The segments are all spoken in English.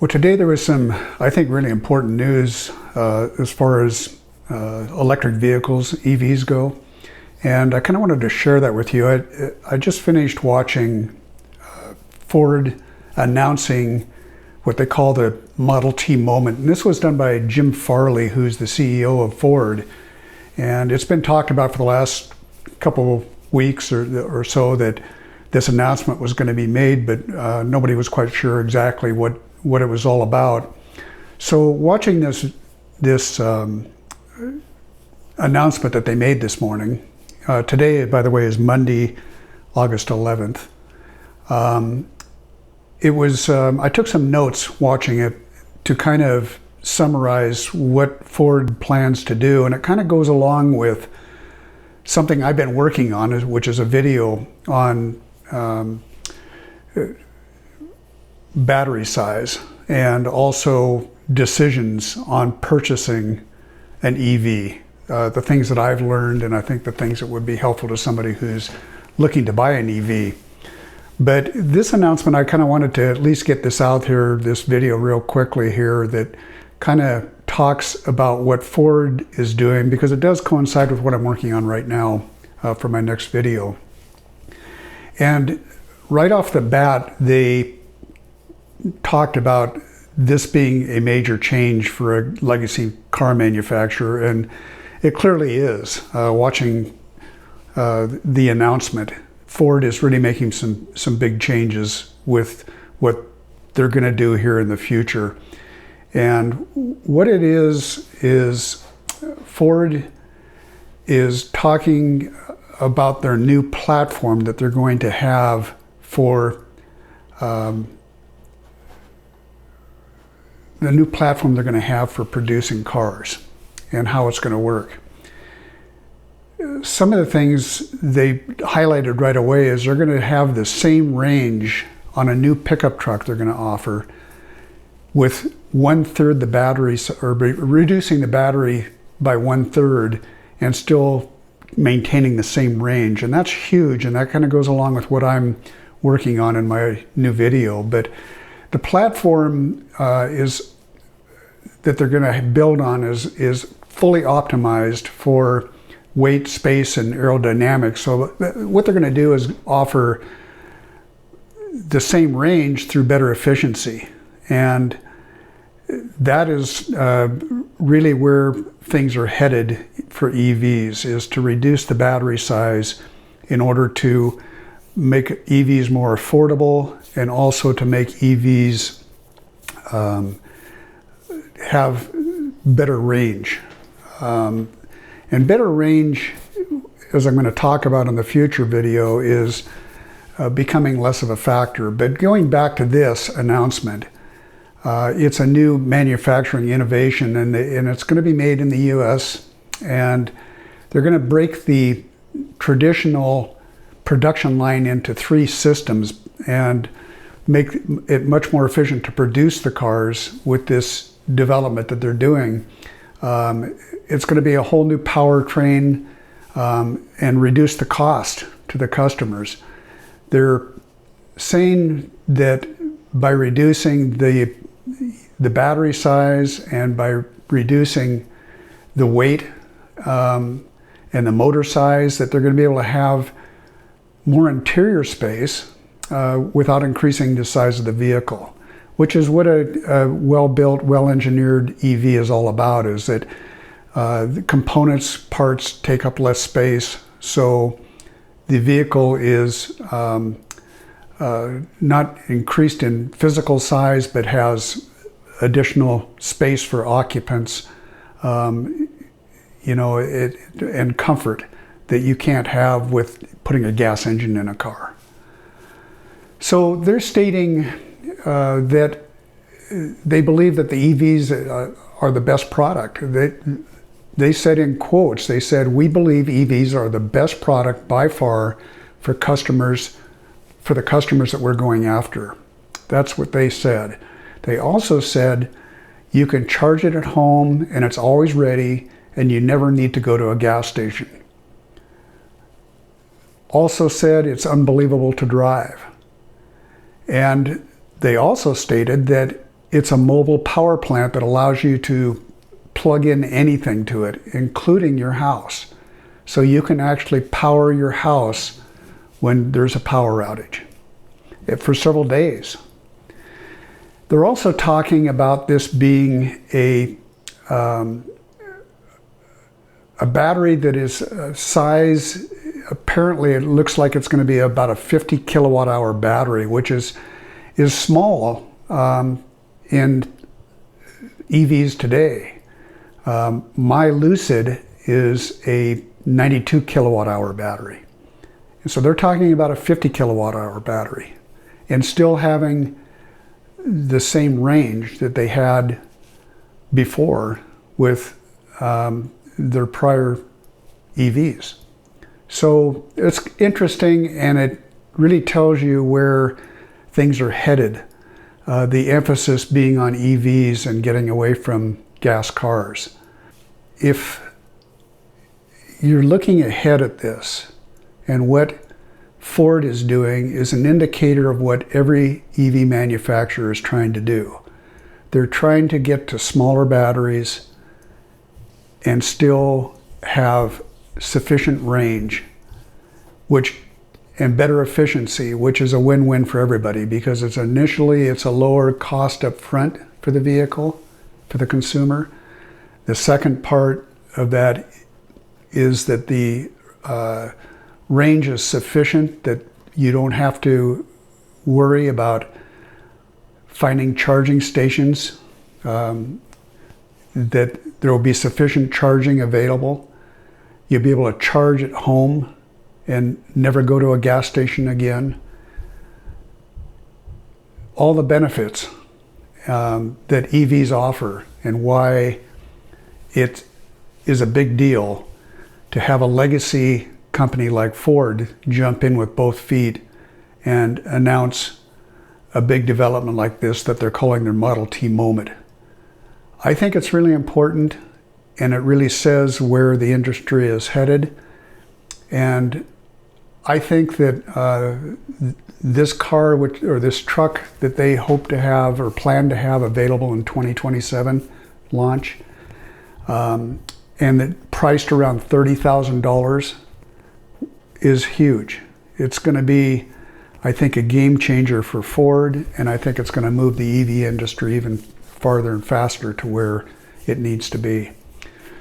Well, today there was some, I think, really important news as far as electric vehicles, EVs go. And I kind of wanted to share that with you. I just finished watching Ford announcing what they call the Model T moment. And this was done by Jim Farley, who's the CEO of Ford. And it's been talked about for the last couple weeks or so that this announcement was going to be made, but nobody was quite sure exactly what it was all about. So watching this announcement that they made this morning, today, by the way, is Monday, August 11th. I took some notes watching it to kind of summarize what Ford plans to do, and it kind of goes along with something I've been working on, which is a video on battery size and also decisions on purchasing an EV. The things that I've learned, and I think the things that would be helpful to somebody who's looking to buy an EV. But this announcement, I kind of wanted to at least get this out here, this video real quickly here, that kind of talks about what Ford is doing, because it does coincide with what I'm working on right now for my next video. And right off the bat, they talked about this being a major change for a legacy car manufacturer, and it clearly is. Watching the announcement, Ford is really making some big changes with what they're going to do here in the future. And what it is Ford is talking about their new platform that they're going to have for the new platform they're going to have for producing cars and how it's going to work. Some of the things they highlighted right away is they're going to have the same range on a new pickup truck they're going to offer with 1/3 the battery, or reducing the battery by 1/3 and still maintaining the same range. And that's huge, and that kind of goes along with what I'm working on in my new video. But the platform that they're going to build on is fully optimized for weight, space, and aerodynamics. So what they're going to do is offer the same range through better efficiency. And that is really where things are headed for EVs, is to reduce the battery size in order to make EVs more affordable, and also to make EVs have better range. And better range, as I'm going to talk about in the future video, is becoming less of a factor. But going back to this announcement, it's a new manufacturing innovation, and it's going to be made in the US, and they're going to break the traditional production line into 3 systems and make it much more efficient to produce the cars with this development that they're doing. It's going to be a whole new powertrain and reduce the cost to the customers. They're saying that by reducing the battery size and by reducing the weight and the motor size, that they're going to be able to have more interior space without increasing the size of the vehicle, which is what a well-built, well-engineered EV is all about, is that the components, parts take up less space, so the vehicle is not increased in physical size, but has additional space for occupants, and comfort that you can't have with putting a gas engine in a car. So they're stating that they believe that the EVs are the best product. They said in quotes, they said, "We believe EVs are the best product by far for the customers that we're going after." That's what they said. They also said, you can charge it at home and it's always ready, and you never need to go to a gas station. Also said it's unbelievable to drive. And they also stated that it's a mobile power plant that allows you to plug in anything to it, including your house. So you can actually power your house when there's a power outage for several days. They're also talking about this being a battery that is size, apparently it looks like it's going to be about a 50 kilowatt hour battery, which is small in EVs today. My Lucid is a 92 kilowatt hour battery. And so they're talking about a 50 kilowatt hour battery and still having the same range that they had before with their prior EVs. So it's interesting, and it really tells you where things are headed. The emphasis being on EVs and getting away from gas cars. If you're looking ahead at this, and what Ford is doing is an indicator of what every EV manufacturer is trying to do. They're trying to get to smaller batteries and still have sufficient range, and better efficiency, which is a win-win for everybody, because it's a lower cost up front for the vehicle, for the consumer. The second part of that is that the range is sufficient, that you don't have to worry about finding charging stations, that there will be sufficient charging available. You'll be able to charge at home and never go to a gas station again. All the benefits that EVs offer, and why it is a big deal to have a legacy company like Ford jump in with both feet and announce a big development like this that they're calling their Model T moment. I think it's really important, and it really says where the industry is headed. And I think that this car, or this truck that they hope to have or plan to have available in 2027 launch, and that priced around $30,000, is huge. It's going to be, I think, a game changer for Ford, and I think it's going to move the EV industry even farther and faster to where it needs to be.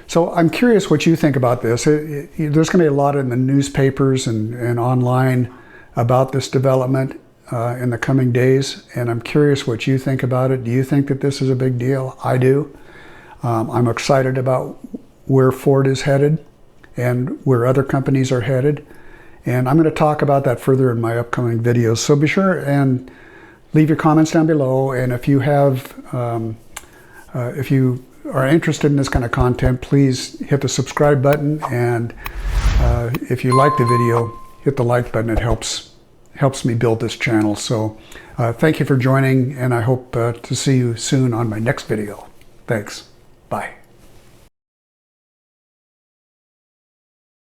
So I'm curious what you think about this. There's going to be a lot in the newspapers and online about this development in the coming days, and I'm curious what you think about it. Do you think that this is a big deal? I do. I'm excited about where Ford is headed and where other companies are headed, and I'm going to talk about that further in my upcoming videos. So be sure and leave your comments down below, and if you have if you are interested in this kind of content, please hit the subscribe button, and if you like the video, hit the like button. It helps me build this channel. So thank you for joining, and I hope to see you soon on my next video. Thanks. Bye.